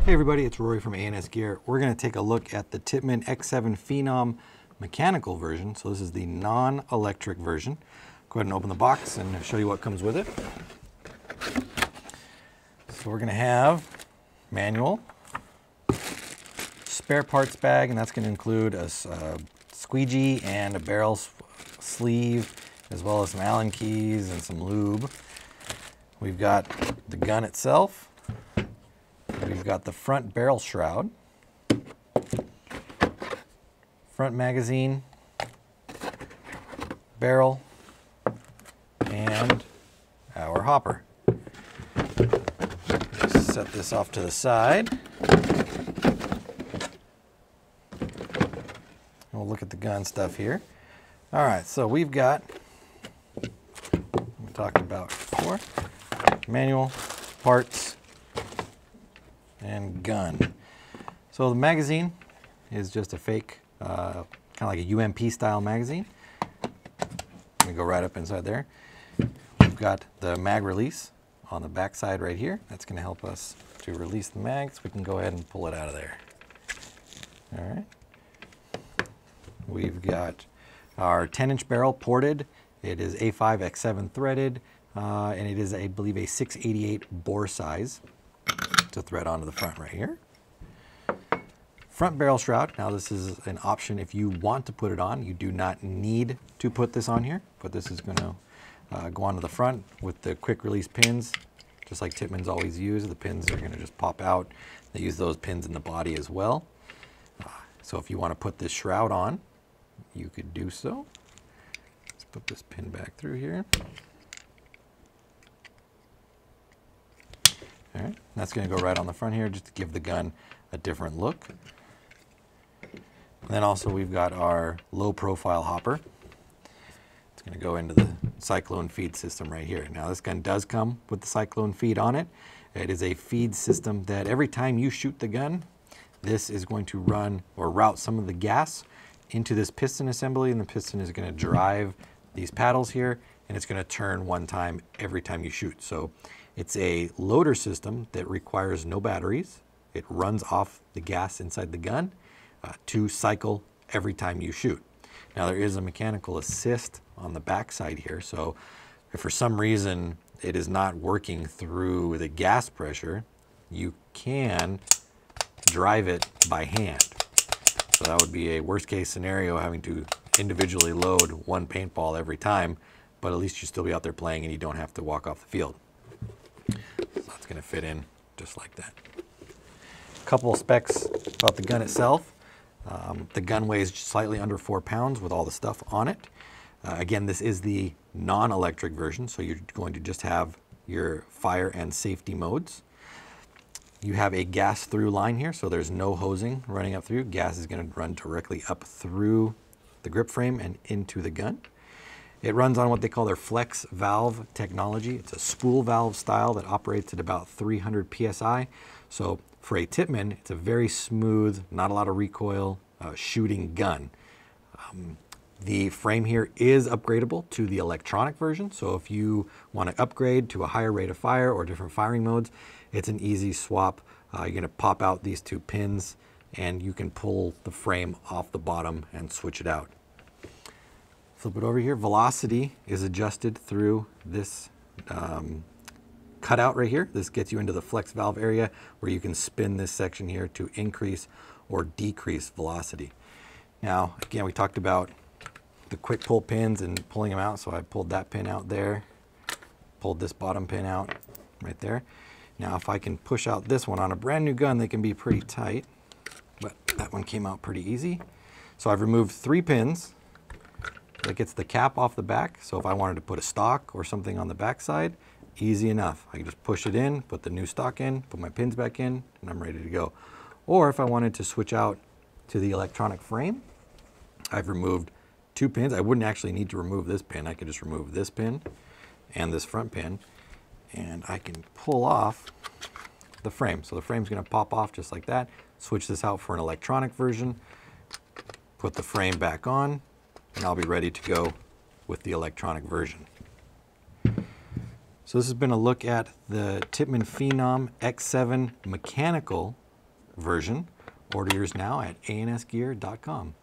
Hey everybody, it's Rory from ANSgear. We're going to take a look at the Tippmann X7 Phenom mechanical version. So this is the non-electric version. Go ahead and open the box and show you what comes with it. So we're going to have manual, spare parts bag, and that's going to include a squeegee and a barrel sleeve, as well as some Allen keys and some lube. We've got the gun itself. We've got the front barrel shroud, front magazine, barrel, and our hopper. Just set this off to the side. We'll look at the gun stuff here. All right, so we've got, we talked about before, manual, parts, and gun. So the magazine is just a fake, kind of like a UMP style magazine. Let me go right up inside there. We've got the mag release on the back side right here. That's going to help us to release the mag, so we can go ahead and pull it out of there. All right. We've got our 10-inch barrel ported. It is A5 X7 threaded, and it is, I believe, a 688 bore size to thread onto the front right here. Front barrel shroud. Now this is an option if you want to put it on. You do not need to put this on here, but this is going to go onto the front with the quick release pins, just like Tippmann's always used. The pins are going to just pop out. They use those pins in the body as well. So if you want to put this shroud on, you could do so. Let's put this pin back through here. All right, that's going to go right on the front here just to give the gun a different look. And then also we've got our low profile hopper. It's going to go into the Cyclone feed system right here. Now this gun does come with the Cyclone feed on it. It is a feed system that every time you shoot the gun, this is going to run or route some of the gas into this piston assembly, and the piston is going to drive these paddles here, and it's going to turn one time every time you shoot. So it's a loader system that requires no batteries. It runs off the gas inside the gun to cycle every time you shoot. Now there is a mechanical assist on the back side here, so if for some reason it is not working through the gas pressure, you can drive it by hand. So that would be a worst case scenario, having to individually load one paintball every time, but at least you still be out there playing and you don't have to walk off the field. So that's going to fit in just like that. A couple of specs about the gun itself. The gun weighs slightly under 4 pounds with all the stuff on it. Again, this is the non-electric version, so you're going to just have your fire and safety modes. You have a gas through line here, so there's no hosing running up through. Gas is going to run directly up through the grip frame and into the gun. It runs on what they call their flex valve technology. It's a spool valve style that operates at about 300 PSI. So for a Tippmann, it's a very smooth, not a lot of recoil shooting gun. The frame here is upgradable to the electronic version. So if you want to upgrade to a higher rate of fire or different firing modes, it's an easy swap. You're going to pop out these two pins and you can pull the frame off the bottom and switch it out. Flip it over here. Velocity is adjusted through this cutout right here. This gets you into the flex valve area where you can spin this section here to increase or decrease velocity. Now, again, we talked about the quick pull pins and pulling them out. So I pulled that pin out there, pulled this bottom pin out right there. Now, if I can push out this one on a brand new gun, they can be pretty tight, but that one came out pretty easy. So I've removed 3 pins. That gets the cap off the back. So if I wanted to put a stock or something on the back side, easy enough. I can just push it in, put the new stock in, put my pins back in, and I'm ready to go. Or if I wanted to switch out to the electronic frame, I've removed 2 pins. I wouldn't actually need to remove this pin. I could just remove this pin and this front pin, and I can pull off the frame. So the frame's going to pop off just like that. Switch this out for an electronic version, put the frame back on, and I'll be ready to go with the electronic version. So this has been a look at the Tippmann Phenom X7 mechanical version. Order yours now at ANSgear.com.